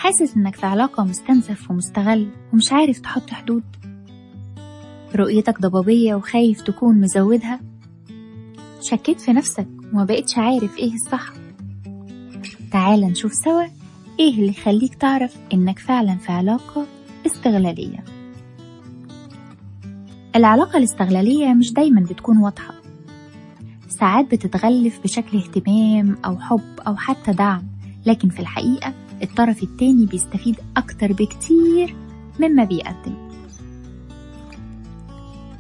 حاسس إنك في علاقة مستنزف ومستغل ومش عارف تحط حدود؟ رؤيتك ضبابية وخايف تكون مزودها؟ شكيت في نفسك وما بقيتش عارف إيه الصح؟ تعال نشوف سوا إيه اللي يخليك تعرف إنك فعلا في علاقة استغلالية. العلاقة الاستغلالية مش دايما بتكون واضحة، ساعات بتتغلف بشكل اهتمام أو حب أو حتى دعم، لكن في الحقيقة الطرف التاني بيستفيد أكتر بكتير مما بيقدم.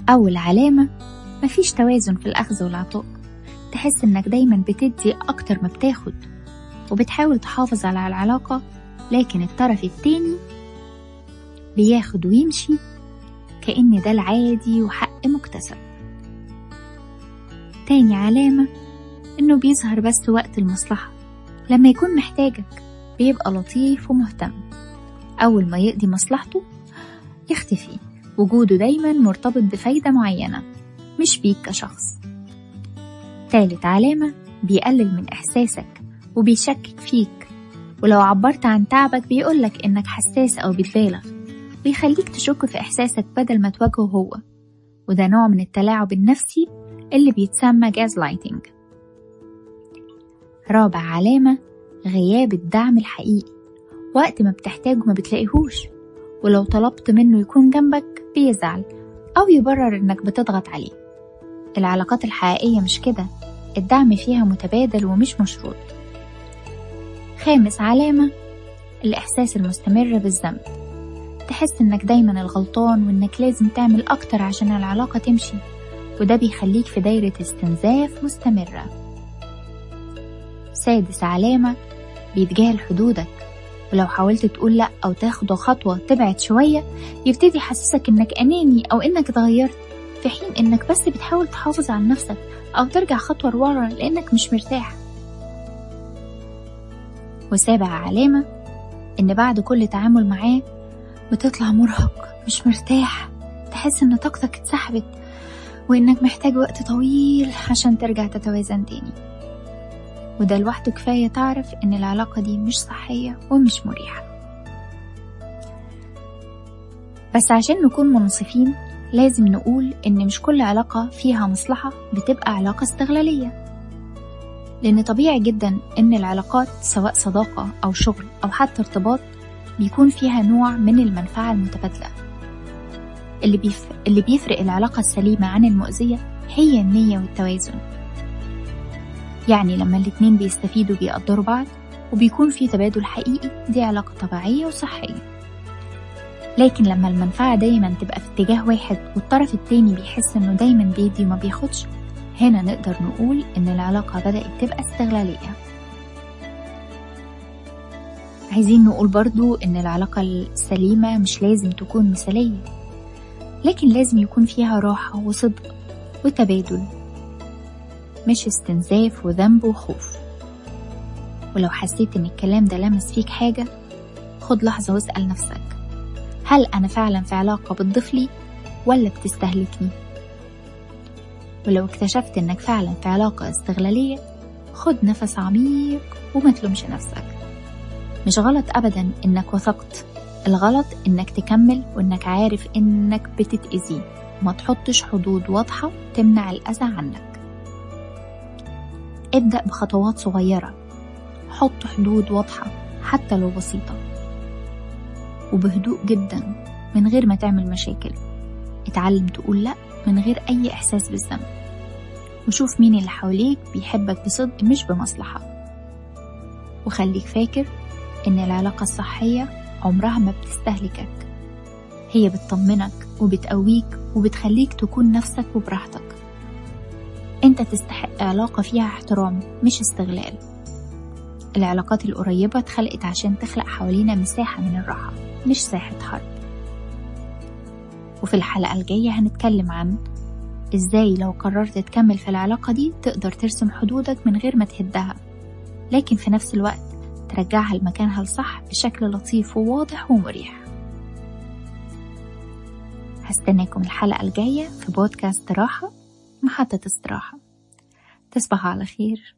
أول علامة، مفيش توازن في الأخذ والعطاء، تحس إنك دايما بتدي أكتر ما بتاخد وبتحاول تحافظ على العلاقة، لكن الطرف التاني بياخد ويمشي كأن ده العادي وحق مكتسب. تاني علامة، إنه بيظهر بس وقت المصلحة، لما يكون محتاجك بيبقى لطيف ومهتم، أول ما يقضي مصلحته يختفي، وجوده دايما مرتبط بفايدة معينة مش بيك كشخص. تالت علامة، بيقلل من إحساسك وبيشكك فيك، ولو عبرت عن تعبك بيقولك إنك حساس أو بتبالغ، ويخليك تشك في إحساسك بدل ما تواجهه هو، وده نوع من التلاعب النفسي اللي بيتسمى جازلايتنج. رابع علامة، غياب الدعم الحقيقي، وقت ما بتحتاجه ما بتلاقيهوش، ولو طلبت منه يكون جنبك بيزعل أو يبرر إنك بتضغط عليه. العلاقات الحقيقية مش كده، الدعم فيها متبادل ومش مشروط. خامس علامة، الإحساس المستمر بالذنب، تحس إنك دايما الغلطان وإنك لازم تعمل أكتر عشان العلاقة تمشي، وده بيخليك في دايرة استنزاف مستمرة. سادس علامة، بيتجاهل حدودك، ولو حاولت تقول لأ أو تاخد خطوة تبعد شوية يبتدي يحسسك إنك أناني أو إنك اتغيرت، في حين إنك بس بتحاول تحافظ على نفسك أو ترجع خطوة لورا لأنك مش مرتاح. وسابع علامة، إن بعد كل تعامل معاه بتطلع مرهق مش مرتاح، تحس إن طاقتك اتسحبت وإنك محتاج وقت طويل عشان ترجع تتوازن تاني، وده لوحده كفاية تعرف إن العلاقة دي مش صحية ومش مريحة. بس عشان نكون منصفين لازم نقول إن مش كل علاقة فيها مصلحة بتبقى علاقة استغلالية، لأن طبيعي جدا إن العلاقات سواء صداقة أو شغل أو حتى ارتباط بيكون فيها نوع من المنفعة المتبادلة. اللي بيفرق العلاقة السليمة عن المؤذية هي النية والتوازن، يعني لما الاتنين بيستفيدوا بيقدروا بعض وبيكون في تبادل حقيقي، دي علاقة طبيعية وصحية. لكن لما المنفعة دايما تبقى في اتجاه واحد والطرف التاني بيحس انه دايما بيدي وما بياخدش، هنا نقدر نقول ان العلاقة بدأت تبقى استغلالية. عايزين نقول برضو ان العلاقة السليمة مش لازم تكون مثالية، لكن لازم يكون فيها راحة وصدق وتبادل، مش استنزاف وذنب وخوف. ولو حسيت ان الكلام ده لمس فيك حاجة، خد لحظة واسأل نفسك، هل أنا فعلا في علاقة بتضيف لي ولا بتستهلكني؟ ولو اكتشفت انك فعلا في علاقة استغلالية، خد نفس عميق وما تلومش نفسك. مش غلط أبدا انك وثقت، الغلط انك تكمل وانك عارف انك بتتأذي، ما تحطش حدود واضحة تمنع الأذى عنك. ابدأ بخطوات صغيرة، حط حدود واضحة حتى لو بسيطة وبهدوء جدا من غير ما تعمل مشاكل. اتعلم تقول لأ من غير أي إحساس بالذنب، وشوف مين اللي حواليك بيحبك بصدق مش بمصلحة. وخليك فاكر إن العلاقة الصحية عمرها ما بتستهلكك، هي بتطمنك وبتقويك وبتخليك تكون نفسك وبراحتك. انت تستحق علاقة فيها احترام مش استغلال. العلاقات القريبة اتخلقت عشان تخلق حوالينا مساحة من الراحة مش ساحة حرب. وفي الحلقة الجاية هنتكلم عن ازاي لو قررت تكمل في العلاقة دي تقدر ترسم حدودك من غير ما تهدها، لكن في نفس الوقت ترجعها لمكانها الصح بشكل لطيف وواضح ومريح. هستناكم الحلقة الجاية في بودكاست راحة، محطة استراحة. تصبحوا على خير.